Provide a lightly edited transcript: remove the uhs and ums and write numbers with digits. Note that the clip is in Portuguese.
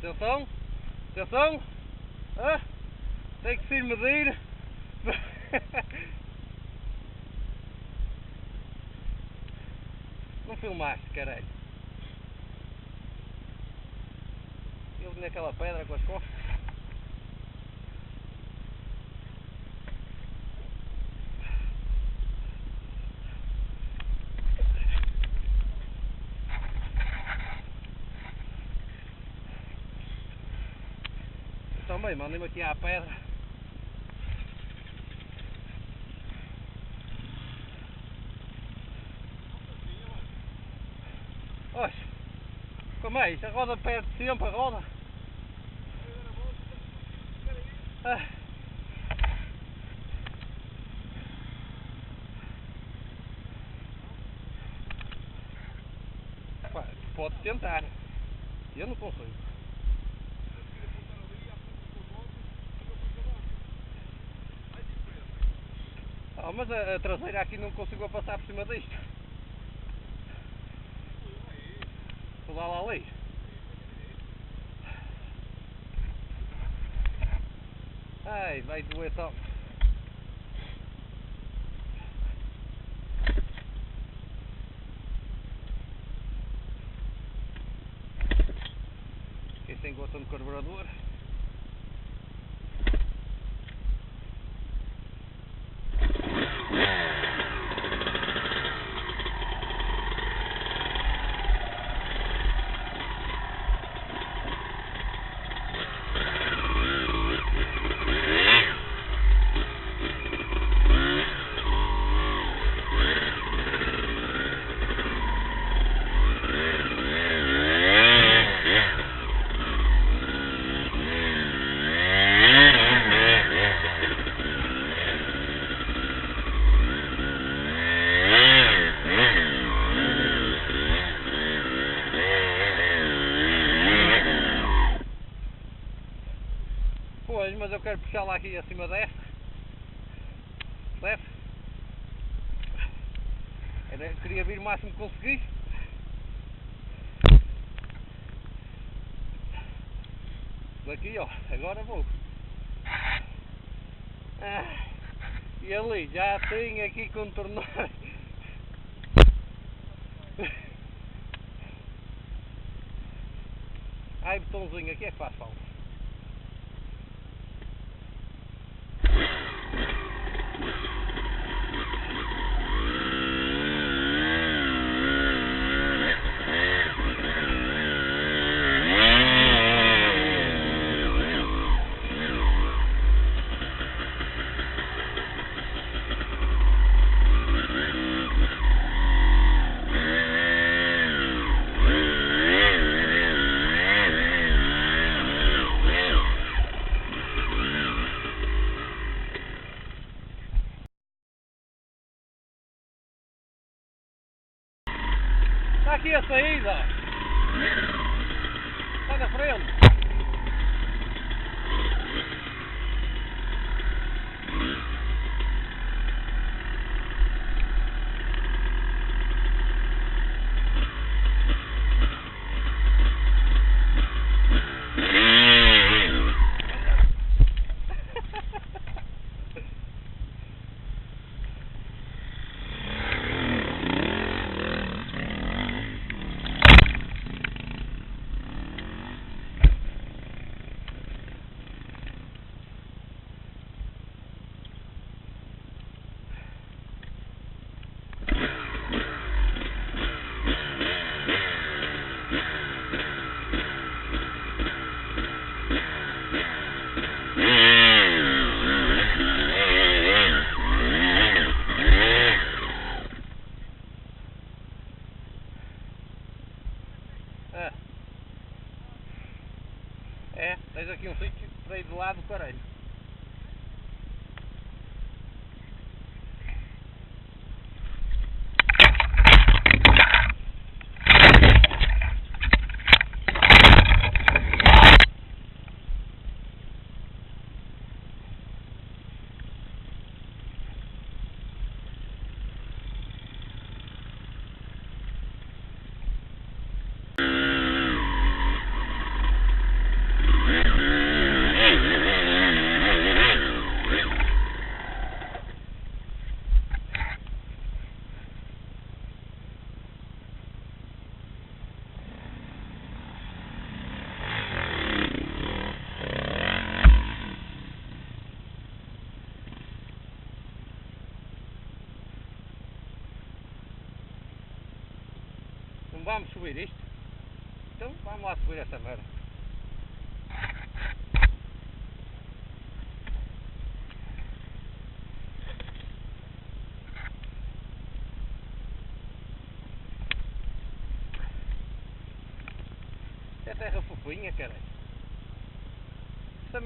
Atenção, atenção, tem que se medir. Não filmaste, caralho. Ele naquela pedra com as costas. Também mandei-me aqui à pedra. Oxe, como é isso? A roda perde sempre a roda. Pode tentar. Eu não consigo. Mas a traseira aqui não conseguiu passar por cima disto. Vou lá ali. Ai, vai doer tão. Fiquei sem gota no carburador. Pois, mas eu quero puxar lá aqui acima desta. Leve. Eu queria vir o máximo que consegui. Daqui, ó, agora vou. E ali, já tem aqui contornar. Ai, botãozinho aqui é que faz falta. Está aqui a saída. Está na frente. Tens aqui um sítio para ir do lado do caralho. vamos subir isto? Então vamos lá subir essa merda. É terra fofinha, caralho.